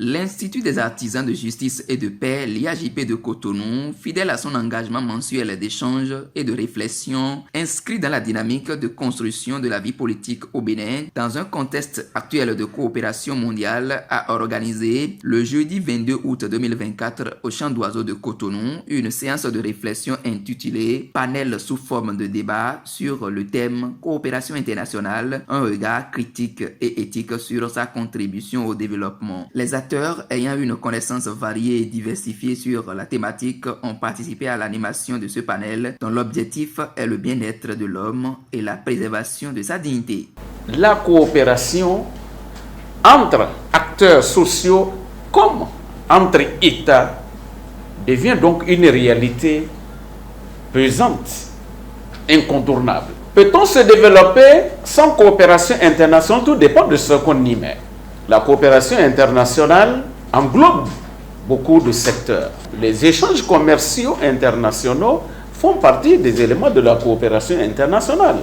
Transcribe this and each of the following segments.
L'Institut des artisans de justice et de paix, l'IAJP de Cotonou, fidèle à son engagement mensuel d'échange et de réflexion, inscrit dans la dynamique de construction de la vie politique au Bénin, dans un contexte actuel de coopération mondiale, a organisé le jeudi 22 août 2024 au Champ d'Oiseaux de Cotonou une séance de réflexion intitulée « Panel sous forme de débat sur le thème « Coopération internationale, un regard critique et éthique sur sa contribution au développement ». Les acteurs ayant une connaissance variée et diversifiée sur la thématique ont participé à l'animation de ce panel dont l'objectif est le bien-être de l'homme et la préservation de sa dignité. La coopération entre acteurs sociaux comme entre États devient donc une réalité pesante, incontournable. Peut-on se développer sans coopération internationale? Tout dépend de ce qu'on y met. La coopération internationale englobe beaucoup de secteurs. Les échanges commerciaux internationaux font partie des éléments de la coopération internationale.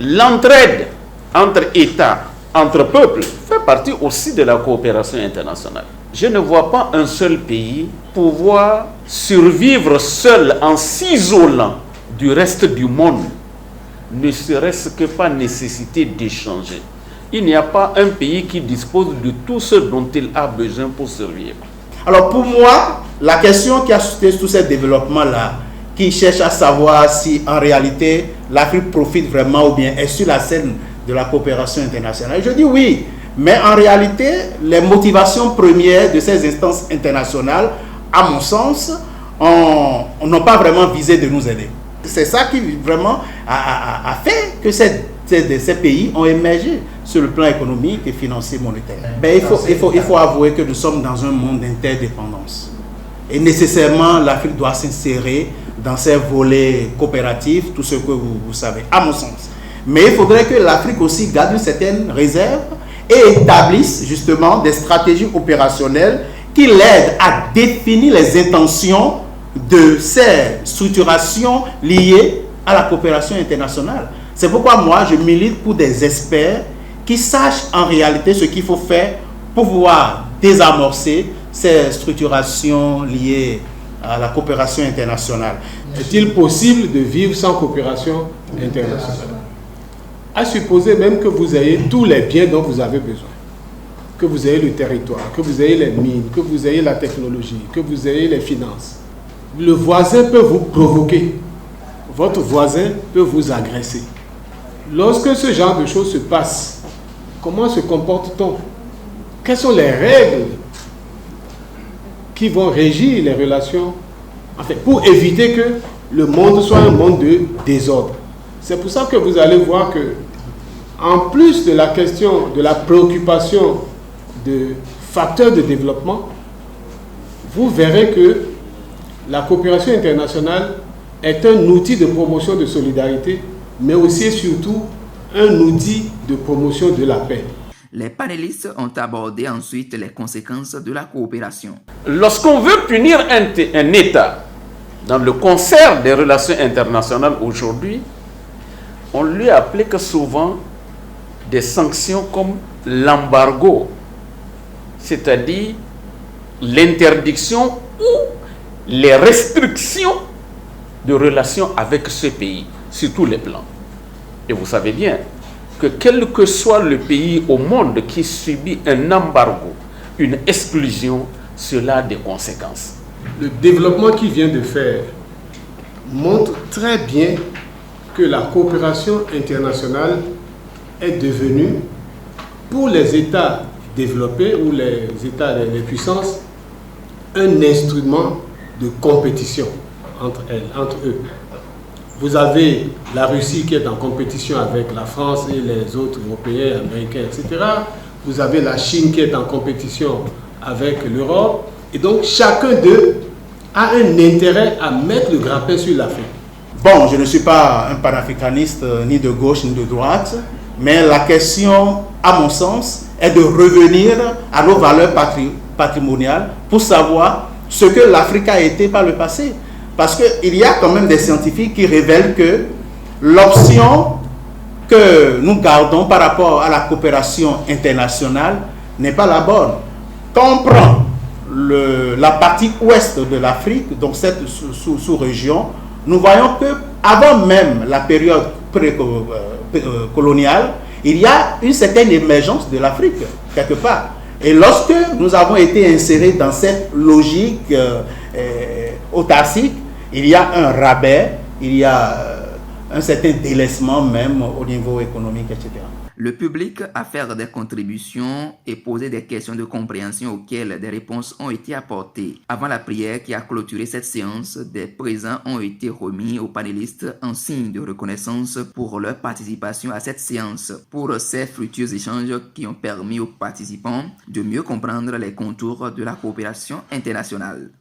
L'entraide entre États, entre peuples, fait partie aussi de la coopération internationale. Je ne vois pas un seul pays pouvoir survivre seul en s'isolant du reste du monde, ne serait-ce que par nécessité d'échanger. Il n'y a pas un pays qui dispose de tout ce dont il a besoin pour survivre. Alors pour moi, la question qui a suscité tout ce développement-là, qui cherche à savoir si en réalité l'Afrique profite vraiment ou bien est sur la scène de la coopération internationale, je dis oui, mais en réalité, les motivations premières de ces instances internationales, à mon sens, n'ont pas vraiment visé de nous aider. C'est ça qui vraiment a fait que ces pays ont émergé sur le plan économique et financier monétaire. Mais il faut avouer que nous sommes dans un monde d'interdépendance. Et nécessairement, l'Afrique doit s'insérer dans ces volets coopératifs, tout ce que vous savez, à mon sens. Mais il faudrait que l'Afrique aussi garde une certaine réserve et établisse justement des stratégies opérationnelles qui l'aident à définir les intentions de ces structurations liées à la coopération internationale. C'est pourquoi moi, je milite pour des experts qui sachent en réalité ce qu'il faut faire pour pouvoir désamorcer ces structurations liées à la coopération internationale. Est-il possible de vivre sans coopération internationale? À supposer même que vous ayez tous les biens dont vous avez besoin, que vous ayez le territoire, que vous ayez les mines, que vous ayez la technologie, que vous ayez les finances. Le voisin peut vous provoquer, votre voisin peut vous agresser. Lorsque ce genre de choses se passe, comment se comporte-t-on? Quelles sont les règles qui vont régir les relations, enfin, pour éviter que le monde soit un monde de désordre? C'est pour ça que vous allez voir que, en plus de la question de la préoccupation de facteurs de développement, vous verrez que la coopération internationale est un outil de promotion de solidarité, mais aussi et surtout un outil de promotion de la paix. Les panélistes ont abordé ensuite les conséquences de la coopération. Lorsqu'on veut punir un État dans le concert des relations internationales aujourd'hui, on lui applique souvent des sanctions comme l'embargo, c'est-à-dire l'interdiction ou les restrictions de relations avec ce pays sur tous les plans. Et vous savez bien que quel que soit le pays au monde qui subit un embargo, une exclusion, cela a des conséquences. Le développement qu'il vient de faire montre très bien que la coopération internationale est devenue, pour les États développés ou les États, les puissances, un instrument de compétition entre eux. Vous avez la Russie qui est en compétition avec la France et les autres Européens, Américains, etc. Vous avez la Chine qui est en compétition avec l'Europe. Et donc, chacun d'eux a un intérêt à mettre le grappin sur l'Afrique. Bon, je ne suis pas un panafricaniste ni de gauche ni de droite, mais la question, à mon sens, est de revenir à nos valeurs patrimoniales pour savoir ce que l'Afrique a été par le passé. Parce qu'il y a quand même des scientifiques qui révèlent que l'option que nous gardons par rapport à la coopération internationale n'est pas la bonne. Quand on prend la partie ouest de l'Afrique, donc cette sous-région, nous voyons que avant même la période coloniale, il y a une certaine émergence de l'Afrique, quelque part. Et lorsque nous avons été insérés dans cette logique autarcique, il y a un rabais, il y a un certain délaissement même au niveau économique, etc. Le public a fait des contributions et posé des questions de compréhension auxquelles des réponses ont été apportées. Avant la prière qui a clôturé cette séance, des présents ont été remis aux panélistes en signe de reconnaissance pour leur participation à cette séance, pour ces fructueux échanges qui ont permis aux participants de mieux comprendre les contours de la coopération internationale.